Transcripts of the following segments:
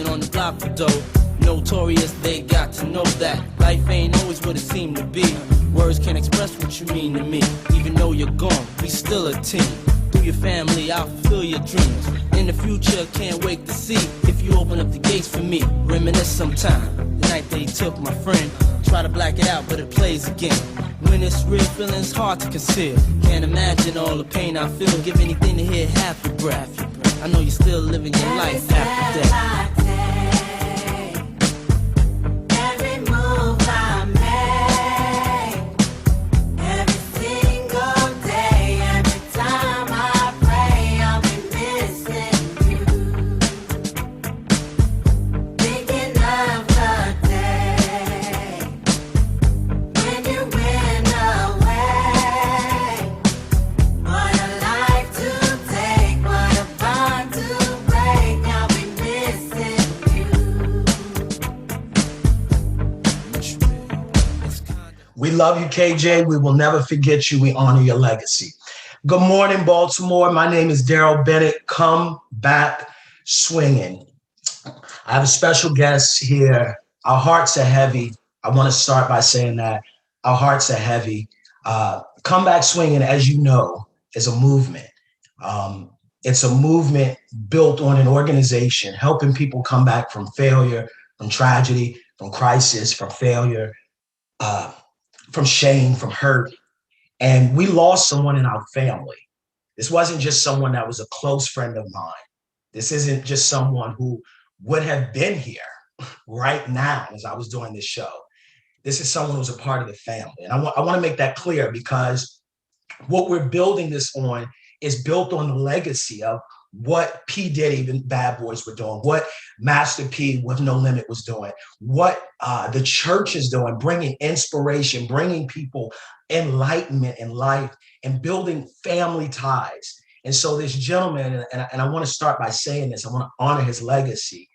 banging on the block for dough. Notorious, they got to know that life ain't always what it seemed to be. Words can't express what you mean to me. Even though you're gone, we still a team. Through your family, I'll fulfill your dreams. In the future, can't wait to see if you open up the gates for me. Reminisce sometime. The night they took my friend. Try to black it out, but it plays again. When it's real, feeling's hard to conceal. Can't imagine all the pain I feel. Give anything to hear half your breath. I know you're still living your life after death. We love you, KJ. We will never forget you. We honor your legacy. Good morning, Baltimore. My name is Darrell Bennett. Come back swinging. I have a special guest here. Our hearts are heavy. I want to start by saying that our hearts are heavy. Come back swinging, as you know, is a movement. It's a movement built on an organization, helping people come back from failure, from tragedy, from crisis, from failure, from shame, from hurt. And we lost someone in our family. This wasn't just someone that was a close friend of mine. This isn't just someone who would have been here right now as I was doing this show. This is someone who's a part of the family. And I want to make that clear, because what we're building this on is built on the legacy of what P. Diddy and Bad Boys were doing, what Master P with No Limit was doing, what the church is doing, bringing inspiration, bringing people enlightenment in life, and building family ties. And so this gentleman, and I want to start by saying this, I want to honor his legacy.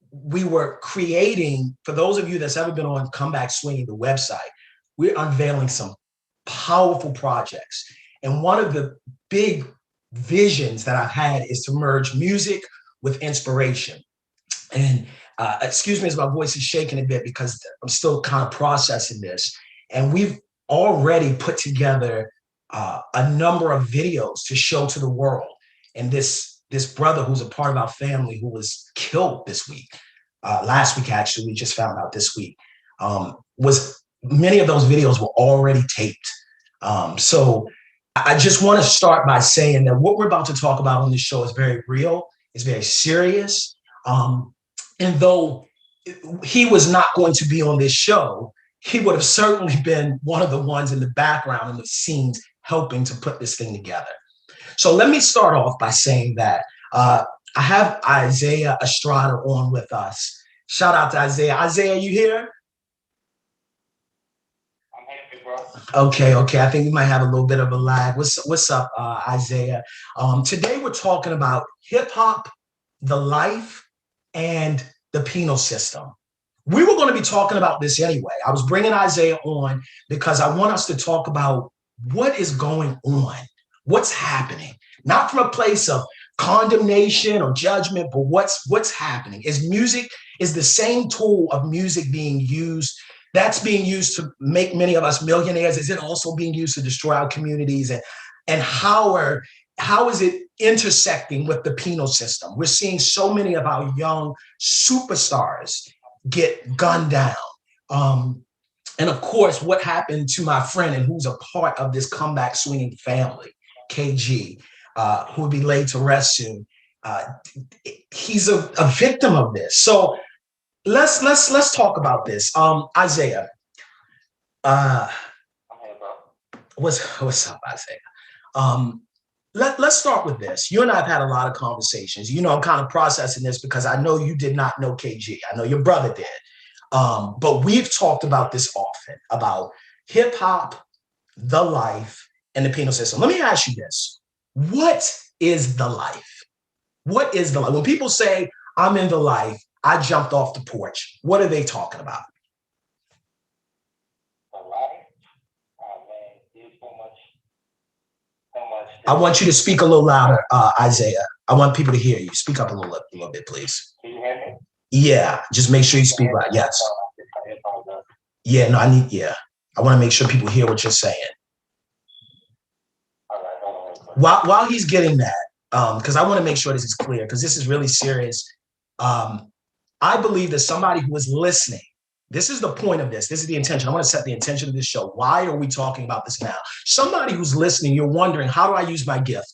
We were creating, for those of you that's ever been on Comeback Swinging, the website, we're unveiling some powerful projects. And one of the big visions that I've had is to merge music with inspiration. And excuse me as my voice is shaking a bit, because I'm still kind of processing this. And we've already put together a number of videos to show to the world. And this brother who's a part of our family, who was killed this week, last week actually, we just found out this week, many of those videos were already taped. So I just want to start by saying that what we're about to talk about on this show is very real, it's very serious. And though he was not going to be on this show, he would have certainly been one of the ones in the background in the scenes helping to put this thing together. So let me start off by saying that I have Isaiah Estrada on with us. Shout out to Isaiah. Isaiah, you here? Okay. I think we might have a little bit of a lag. What's up, Isaiah? Today we're talking about hip hop, the life, and the penal system. We were going to be talking about this anyway. I was bringing Isaiah on because I want us to talk about what is going on, what's happening, not from a place of condemnation or judgment, but what's happening. Is the same tool of music being used? That's being used to make many of us millionaires. Is it also being used to destroy our communities? And how is it intersecting with the penal system? We're seeing so many of our young superstars get gunned down. And of course, what happened to my friend and who's a part of this Comeback Swinging family, KG, who will be laid to rest soon. He's a victim of this. So let's talk about this. Isaiah, what's up, Isaiah? Let's start with this. You and I have had a lot of conversations. You know, I'm kind of processing this because I know you did not know KG. I know your brother did. But we've talked about this often, about hip hop, the life, and the penal system. Let me ask you this. What is the life? What is the life? When people say, I'm in the life, I jumped off the porch, what are they talking about? I want you to speak a little louder, Isaiah. I want people to hear you. Speak up a little bit, please. Can you hear me? Yeah, just make sure you speak right. Yes. Yeah, no, I want to make sure people hear what you're saying. All right, hold on. While he's getting that, because I want to make sure this is clear, because this is really serious. I believe that somebody who is listening, this is the point of this. This is the intention. I want to set the intention of this show. Why are we talking about this now? Somebody who's listening, you're wondering, how do I use my gift?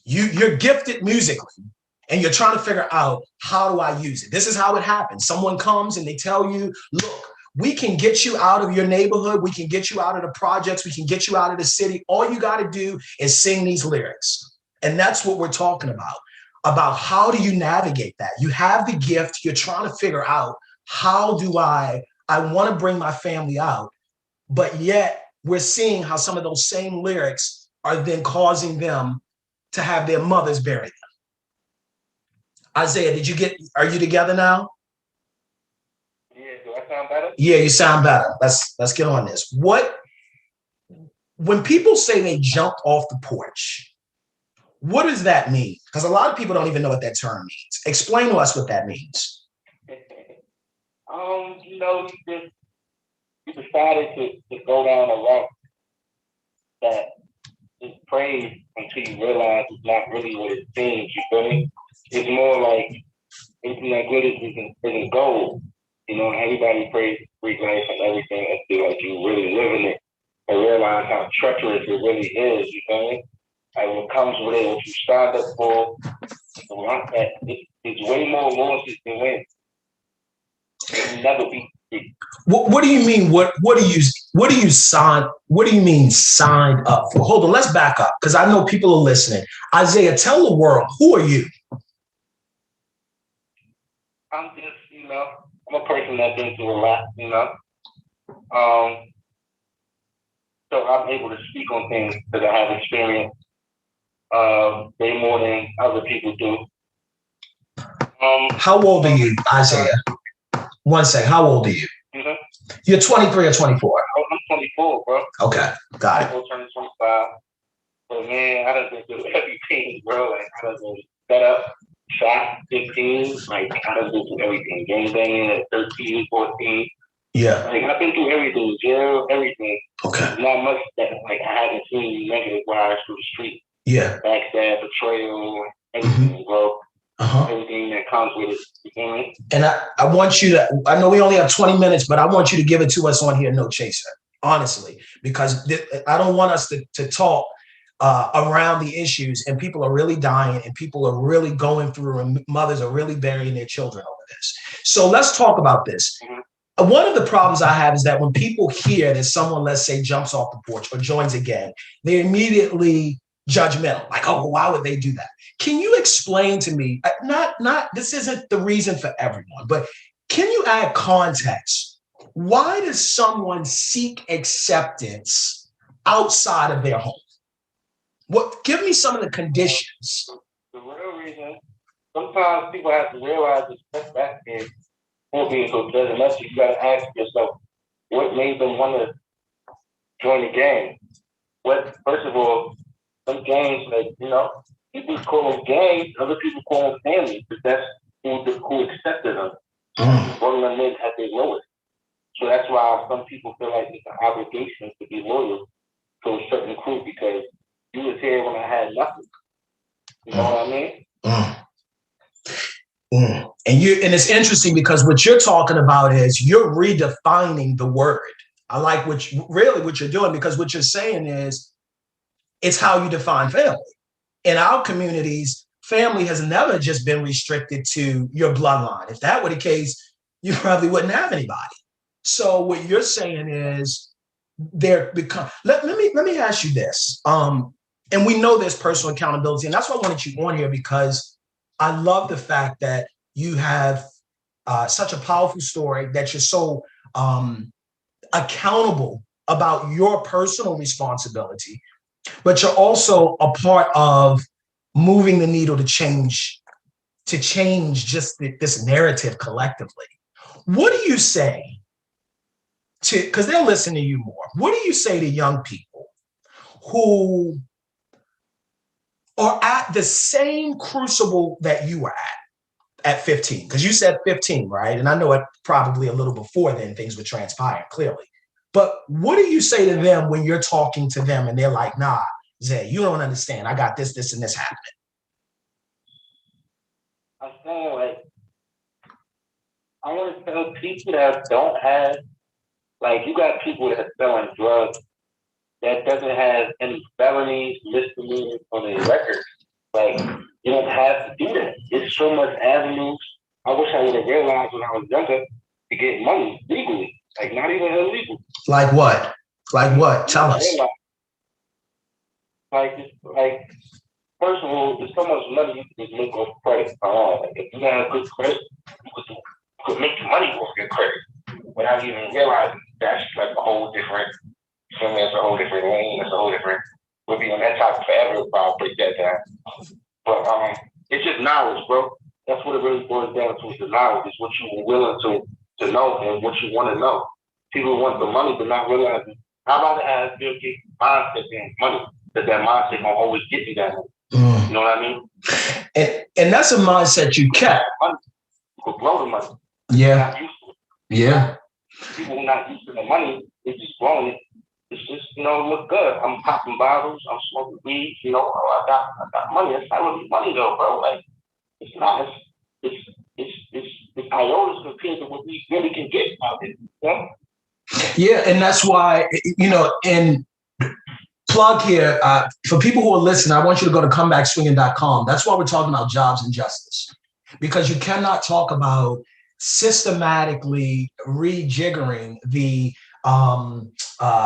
You're gifted musically, and you're trying to figure out, how do I use it? This is how it happens. Someone comes and they tell you, look, we can get you out of your neighborhood. We can get you out of the projects. We can get you out of the city. All you got to do is sing these lyrics. And that's what we're talking about how do you navigate that? You have the gift. You're trying to figure out, how do I want to bring my family out, but yet we're seeing how some of those same lyrics are then causing them to have their mothers bury them. Isaiah, are you together now? Yeah, do I sound better? Yeah, you sound better. Let's get on this. When people say they jumped off the porch, what does that mean? Because a lot of people don't even know what that term means. Explain to us what that means. You decided to go down a route that is praise until you realize it's not really what it seems, you feel me? It's more like, anything that glitters isn't gold. Everybody prays great life and everything until like you really living it and realize how treacherous it really is, you feel me? Like what comes with it, what you signed up for, it's way more losses than wins. It will never be free. What do you mean? What do you mean signed up for? Hold on, let's back up, because I know people are listening. Isaiah, tell the world, who are you? I'm just, I'm a person that's been through a lot, so I'm able to speak on things that I have experienced way more than other people do. How old are you, Isaiah? One second, how old are you? Mm-hmm. You're 23 or 24? I'm 24, bro. Okay, got it. I'm turning 25. But man, I done been through everything, bro. Like, I done been set up, shot 15. Like, I done been through everything. Gang banging at 13, 14. Yeah. Like, I've been through everything, jail, everything. Okay. There's not much that, like, I haven't seen negative wise through the street. Yeah. Backstab, betrayal, everything, bro. Everything that comes with it. You know what I mean? And I want you to, I know we only have 20 minutes, but I want you to give it to us on here, no chaser, honestly, because I don't want us to talk around the issues, and people are really dying, and people are really going through, and mothers are really burying their children over this. So let's talk about this. One of the problems I have is that when people hear that someone, let's say, jumps off the porch or joins a gang, they're immediately judgmental, like, oh, why would they do that? Can you explain to me, this isn't the reason for everyone, but can you add context? Why does someone seek acceptance outside of their home? Give me some of the conditions. The real reason, sometimes people have to realize the step back is for being so judgmental. You got to ask yourself, what made them want to join the gang? First of all, some gangs, like, people call them gangs, other people call them families, but that's who accepted them. Brought them in at their lowest. So that's why some people feel like it's an obligation to be loyal to a certain crew, because you was here when I had nothing. You know what I mean? And it's interesting, because what you're talking about is you're redefining the word. I like what you're doing, because what you're saying is it's how you define family. In our communities, family has never just been restricted to your bloodline. If that were the case, you probably wouldn't have anybody. So what you're saying is let me ask you this. And we know there's personal accountability, and that's why I wanted you on here, because I love the fact that you have such a powerful story, that you're so accountable about your personal responsibility, but you're also a part of moving the needle to change just this narrative collectively. What do you say because they'll listen to you more. What do you say to young people who are at the same crucible that you were at 15? Because you said 15, right? And I know it probably a little before then things would transpire, clearly. But what do you say to them when you're talking to them and they're like, nah, Zay, you don't understand. I got this, this, and this happening. I'm saying, like, I want to tell people that don't have, like, you got people that are selling drugs that doesn't have any felonies, misdemeanors on their record. Like, you don't have to do that. There's so much avenues. I wish I would have realized when I was younger to get money legally, like not even illegal. Like what? Like what? Tell us. Like, first of all, there's so much money you can just make off credit. Like, if you have good credit, you could make money off your credit without even realizing that's like a whole different. That's a whole different lane. That's a whole different. We'll be on that topic forever. I'll break that down. But it's just knowledge, bro. That's what it really boils down to. Is the knowledge. It's what you were willing to know and what you want to know. People want the money, but not realizing. How about to have Bill Gates mindset and money? That mindset gonna always get you that money. You know what I mean? And that's a mindset you kept. You could blow the money. Yeah. Yeah. People who are not used to the money, they're just blowing it. It's just, look good. I'm popping bottles. I'm smoking weed. I got money. It's not really money though, bro. Like, it's not. It's iotas compared to what we really can get out of it. Yeah. Yeah, and that's why and plug here for people who are listening. I want you to go to comebackswinging.com. That's why we're talking about jobs and justice, because you cannot talk about systematically rejiggering the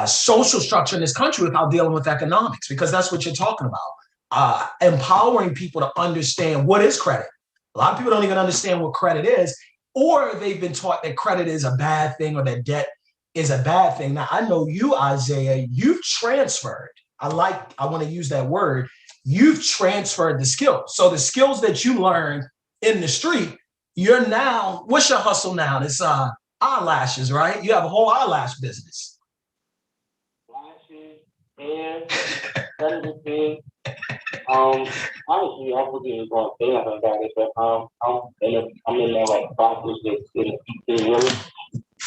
social structure in this country without dealing with economics, because that's what you're talking about. Empowering people to understand what is credit. A lot of people don't even understand what credit is, or they've been taught that credit is a bad thing or that debt is a bad thing. Now, I know you, Isaiah, you've transferred. I want to use that word. You've transferred the skills. So the skills that you learned in the street, you're now, what's your hustle now? It's eyelashes, right? You have a whole eyelash business. Lashes, hair, everything. Honestly, I wasn't even going to say nothing about it, but I'm in there like process in really,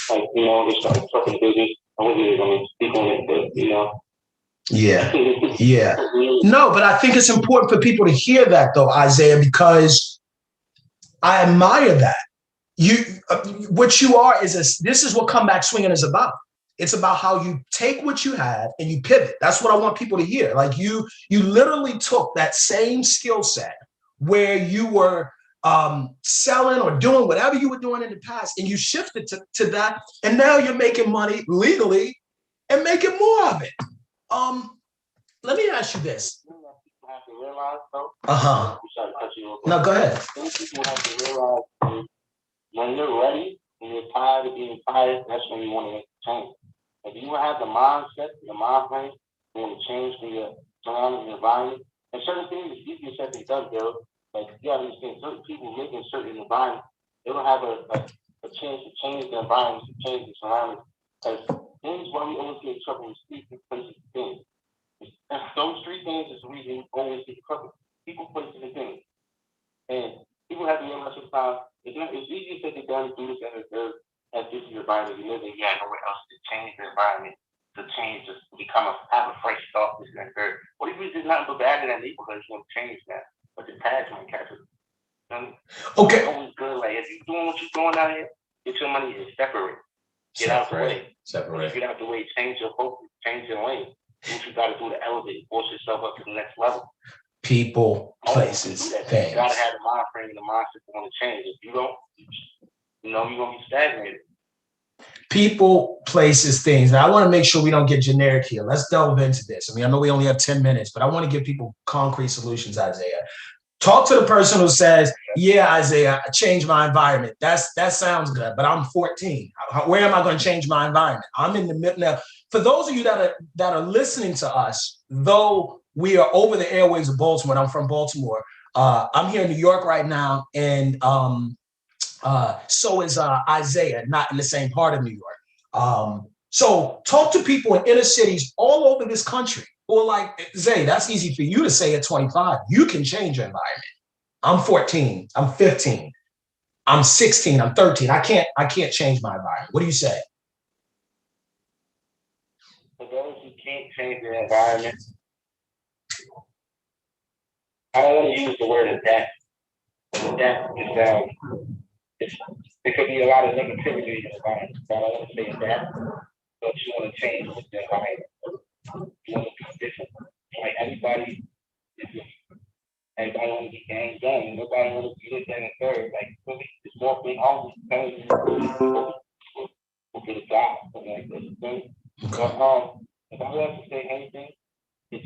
like, they started talking business. I wasn't even going to speak on it, but Yeah. No, but I think it's important for people to hear that though, Isaiah, because I admire that. What you are this is what comeback swinging is about. It's about how you take what you have and you pivot. That's what I want people to hear. Like you literally took that same skill set where you were selling or doing whatever you were doing in the past, and you shifted to that, and now you're making money legally and making more of it. Let me ask you this. People have to realize, though. No, go ahead. People have to realize when you're ready, when you're tired of being tired, that's when you want to make a change. If you have the mindset, the mind frame, you want to change for your surrounding environment. And certain things is easier said than done, Bill. Like, you got to understand, certain people live in certain environments. They don't have a chance to change the environment, to change the surroundings. Because things why we always get in trouble with street places and things. Those three things is the reason we always get in trouble. People, places, and things. And people have to realize sometimes it's easier said than done to do this and the third. As this is the environment you live in, you got nowhere else to change the environment, to change, to have a fresh start, this and the third. What if you did nothing but bad in that neighborhood? You want to change that, but the tags won't catch it. Okay. It's always good. Like, if you're doing what you're doing out here, get your money and separate. Get out the way. Get out the way. Change your focus. Change your lane. Do what you got to do to elevate, force yourself up to the next level. People, places, things. You got to have the mind frame and the mindset to want to change. If you don't, you're going to be stagnated. People, places, things. Now, I want to make sure we don't get generic here. Let's delve into this. I mean, I know we only have 10 minutes, but I want to give people concrete solutions, Isaiah. Talk to the person who says, yeah, Isaiah, I changed my environment. That sounds good, but I'm 14. Where am I going to change my environment? I'm in the middle. Now, for those of you that are listening to us, though we are over the airwaves of Baltimore, I'm from Baltimore. I'm here in New York right now, and so is Isaiah, not in the same part of New York. So talk to people in inner cities all over this country. Well, like Zay, that's easy for you to say at 25. You can change your environment. I'm 14. I'm 15. I'm 16. I'm 13. I can't change my environment. What do you say? For those who can't change their environment, I don't want to use the word adapt. Adapt is it's, there could be a lot of negativity in the environment. So I don't want to say adapt, but you want to change with the environment. You want to be different. Like everybody is everybody want to be gang. Nobody want to be this and the third. Like really, it's more thing always telling you to get a job, something like this. But if I have to say anything, it's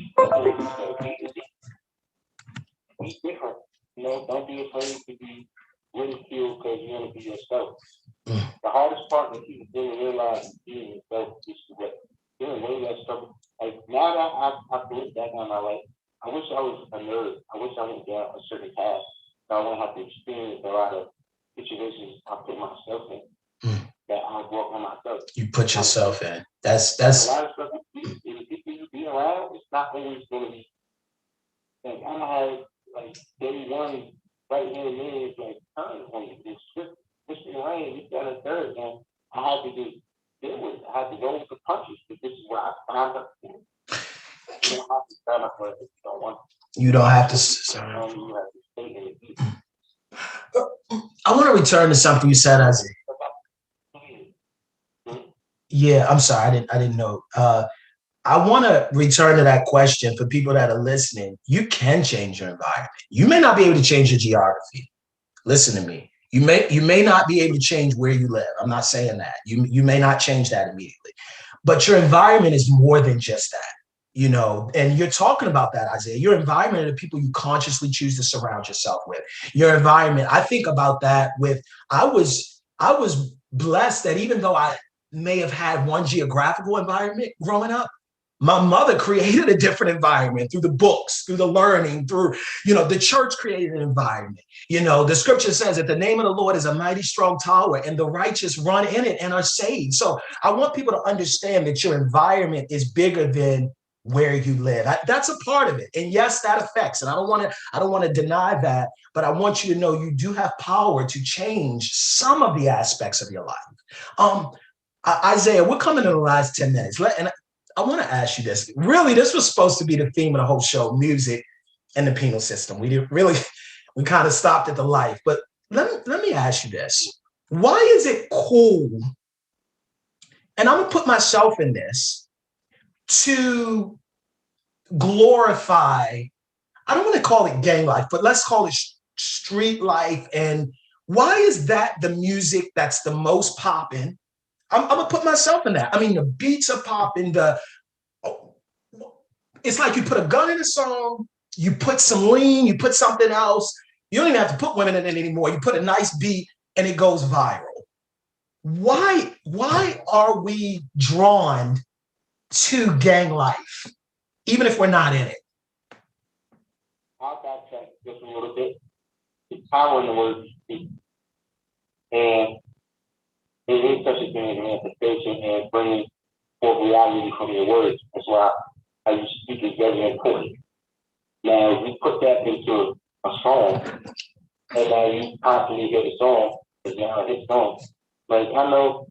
be different. You know, don't be afraid to be ridiculed because you want to be yourself. The hardest part that people didn't realize is being yourself is what doing way less stuff. Like now that I've looked back on my life, I wish I was a nerd. I wish I went down a certain path. So I wouldn't have to experience a lot of situations I put myself in. That I walk on myself. You put yourself in. That's a lot of stuff the people you be around, it's not always gonna be like I have like day one right here and there is like tons on you. This switch in lane, you got a third and I had to just deal with it. I had to go with the punches because this is where I found up for. You don't have to stand up for it if you don't want to. You don't have to. You have to stay in the deep. I want to return to something you said, Isaiah. Yeah, I'm sorry. I didn't know. I want to return to that question for people that are listening. You can change your environment. You may not be able to change your geography. Listen to me. You may not be able to change where you live. I'm not saying that. You may not change that immediately. But your environment is more than just that. You know, and you're talking about that, Isaiah. Your environment are the people you consciously choose to surround yourself with. Your environment. I think about that with I was blessed that even though I may have had one geographical environment growing up, my mother created a different environment through the books, through the learning, through, the church created an environment. The scripture says that the name of the Lord is a mighty strong tower and the righteous run in it and are saved. So I want people to understand that your environment is bigger than where you live. That's a part of it. And yes, that affects. And I don't want to deny that, but I want you to know you do have power to change some of the aspects of your life. Isaiah, we're coming in the last 10 minutes. And I want to ask you this. Really, this was supposed to be the theme of the whole show, music and the penal system. We kind of stopped at the life. But let me ask you this. Why is it cool, and I'm going to put myself in this, to glorify, I don't want to call it gang life, but let's call it street life. And why is that the music that's the most popping? I'm going to put myself in that. I mean, the beats are popping. It's like you put a gun in a song, you put some lean, you put something else. You don't even have to put women in it anymore. You put a nice beat and it goes viral. Why are we drawn to gang life, even if we're not in it? I'll backtrack just a little bit. The power in the word speak. And it is such a thing as manifestation and bringing forth reality from your words. That's why how you speak is very important. Now, if you put that into a song, and now you constantly hear the song, it's now a hit song. Like, I know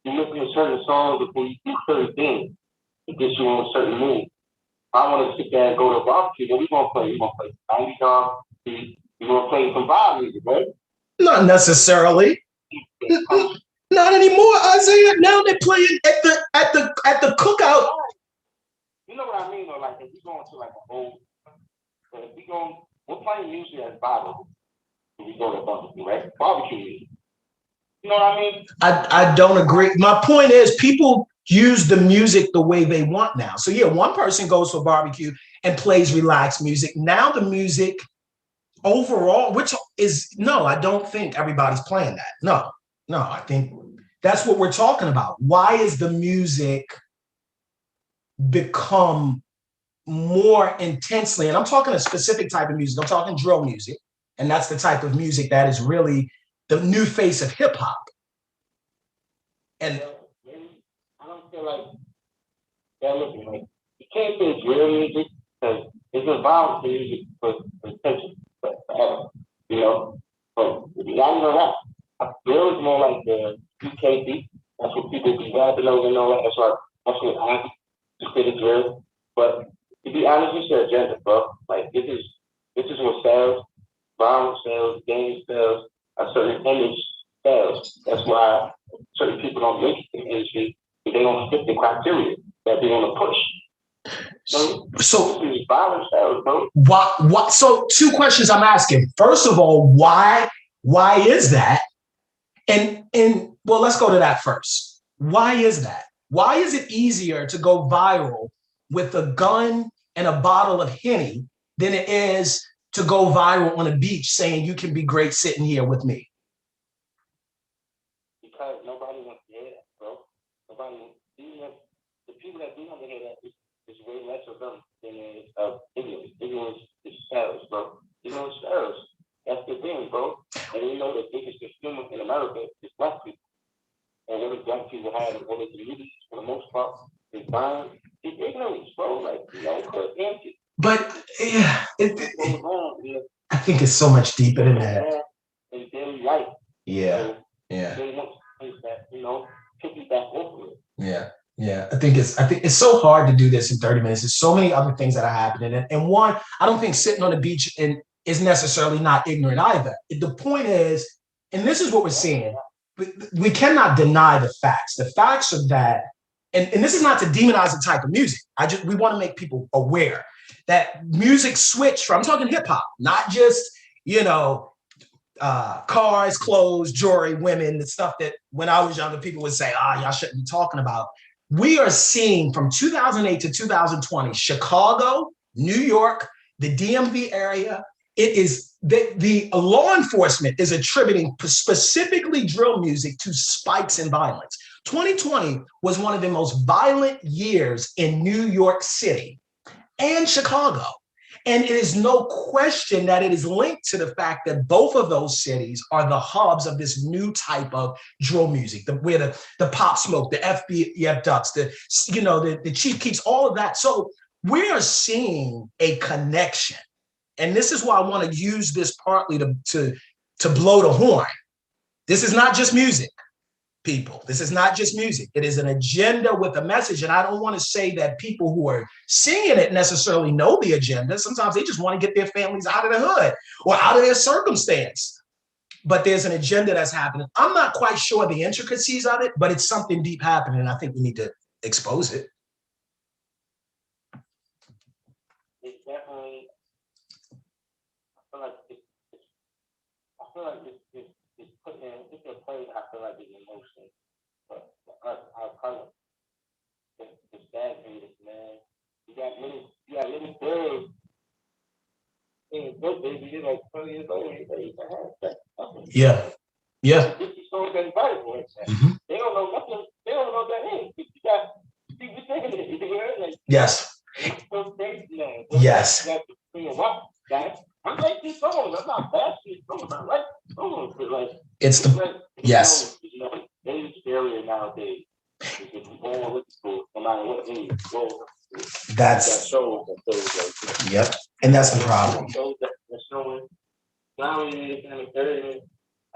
you listen to certain songs before you do certain things. It gets you in a certain mood. I want to sit there and go to a barbecue. What we going to play? We're going to play 90 songs. We're going to play some vibe music, right? Not necessarily. Not anymore, Isaiah. Now they're playing at the cookout. You know what I mean, though? Like if we going to like a old, but if we're playing music as Bible. If we go to a barbecue, right? Barbecue music. You know what I mean? I don't agree. My point is people use the music the way they want now. So yeah, one person goes to a barbecue and plays relaxed music. Now the music overall, I don't think everybody's playing that. No, I think that's what we're talking about. Why is the music become more intensely, and I'm talking a specific type of music, I'm talking drill music, and that's the type of music that is really the new face of hip hop. And I don't feel like they're looking like you can't say drill music because it's a violent music for attention, but forever, you know. But not even rap. Drill is more like the UK beat. That's what people be rapping over and all that. That's what I just did a drill. But to be honest, it's your agenda, bro. Like this is what sells. Violence sells, game sells, a certain image sells. That's why certain people don't make it in the industry because they don't fit the criteria that they want to push. So violence sells, bro. What? So two questions I'm asking. First of all, why is that? And well, let's go to that first. Why is that? Why is it easier to go viral with a gun and a bottle of Henny than it is to go viral on a beach saying you can be great sitting here with me? Because nobody wants to hear that, bro. Even the people that do want to hear that is way less of them than it is of ignorance. Ignorance is sells, bro. Ignorance sells. That's the thing, bro. And you know the biggest consumer in America is black people. And what the black people have in order to use it for the most part is buying is ignorance, bro. Like, you know, but yeah, I think it's so much deeper than that. In daily life. Yeah. So yeah. They want things that, you know, piggyback over it. Yeah. Yeah. I think it's so hard to do this in 30 minutes. There's so many other things that are happening. And one, I don't think sitting on the beach is necessarily not ignorant either. The point is, and this is what we're seeing, we cannot deny the facts. The facts are that, and this is not to demonize the type of music. We want to make people aware that music switched from, I'm talking hip hop, not just, you know, cars, clothes, jewelry, women, the stuff that when I was younger, people would say, y'all shouldn't be talking about. We are seeing from 2008 to 2020, Chicago, New York, the DMV area, it is the law enforcement is attributing specifically drill music to spikes in violence. 2020 was one of the most violent years in New York City and Chicago. And it is no question that it is linked to the fact that both of those cities are the hubs of this new type of drill music, where the Pop Smoke, the FBF Ducks, the Chief Keefs, all of that. So we are seeing a connection. And this is why I want to use this partly to blow the horn. This is not just music, people. This is not just music. It is an agenda with a message. And I don't want to say that people who are singing it necessarily know the agenda. Sometimes they just want to get their families out of the hood or out of their circumstance. But there's an agenda that's happening. I'm not quite sure the intricacies of it, but it's something deep happening. And I think we need to expose it. It's definitely, I feel like it's putting in, it's a play, I feel like it's emotion. But for us, our color, it's stagnated, man. You got little girls in the book, baby, you're like 20 years old, Yeah. Yeah. This is so valuable. They don't know nothing, they don't know what that is. You got people thinking it, you hear it? Like, yes. it's so crazy, man. Yes. I'm like this song. I'm not bashing songs. I like songs, but like it's the yes. You know, age area nowadays. If you go on with school, no matter what age, go. That's shows and things like yep, and that's the problem. Shows that showing nowadays at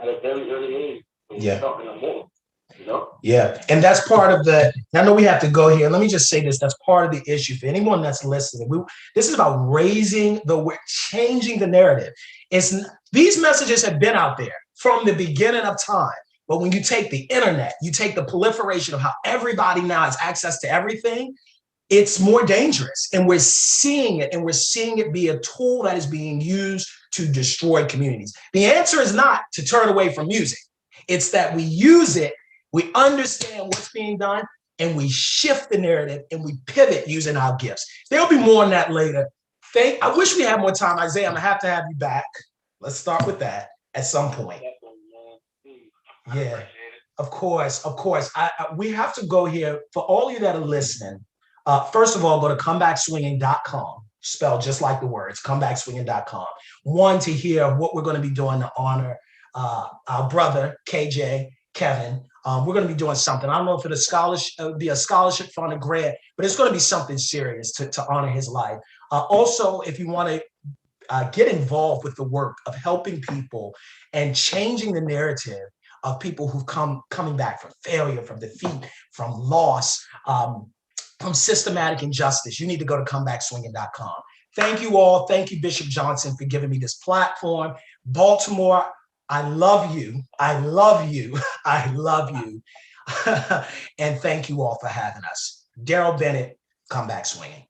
a very early age. Yeah. Talking more. You know? Yeah, and that's part of the. I know we have to go here. Let me just say this: that's part of the issue for anyone that's listening. This is about changing the narrative. These messages have been out there from the beginning of time. But when you take the internet, you take the proliferation of how everybody now has access to everything, it's more dangerous. And we're seeing it, and we're seeing it be a tool that is being used to destroy communities. The answer is not to turn away from music. It's that we use it. We understand what's being done, and we shift the narrative, and we pivot using our gifts. There'll be more on that later. I wish we had more time, Isaiah. I'm gonna have you back. Let's start with that at some point. Yeah, of course. We have to go here for all of you that are listening. First of all, go to comebackswinging.com, spelled just like the words, comebackswinging.com. One, to hear what we're going to be doing to honor our brother, KJ, Kevin, We're going to be doing something. I don't know if it'll be a scholarship fund, a grant, but it's going to be something serious to honor his life. Also, if you want to get involved with the work of helping people and changing the narrative of people who've coming back from failure, from defeat, from loss, from systematic injustice, you need to go to comebackswinging.com. Thank you all. Thank you, Bishop Johnson, for giving me this platform. Baltimore, I love you. I love you. I love you. And thank you all for having us. Darrell Bennett, Come Back Swinging.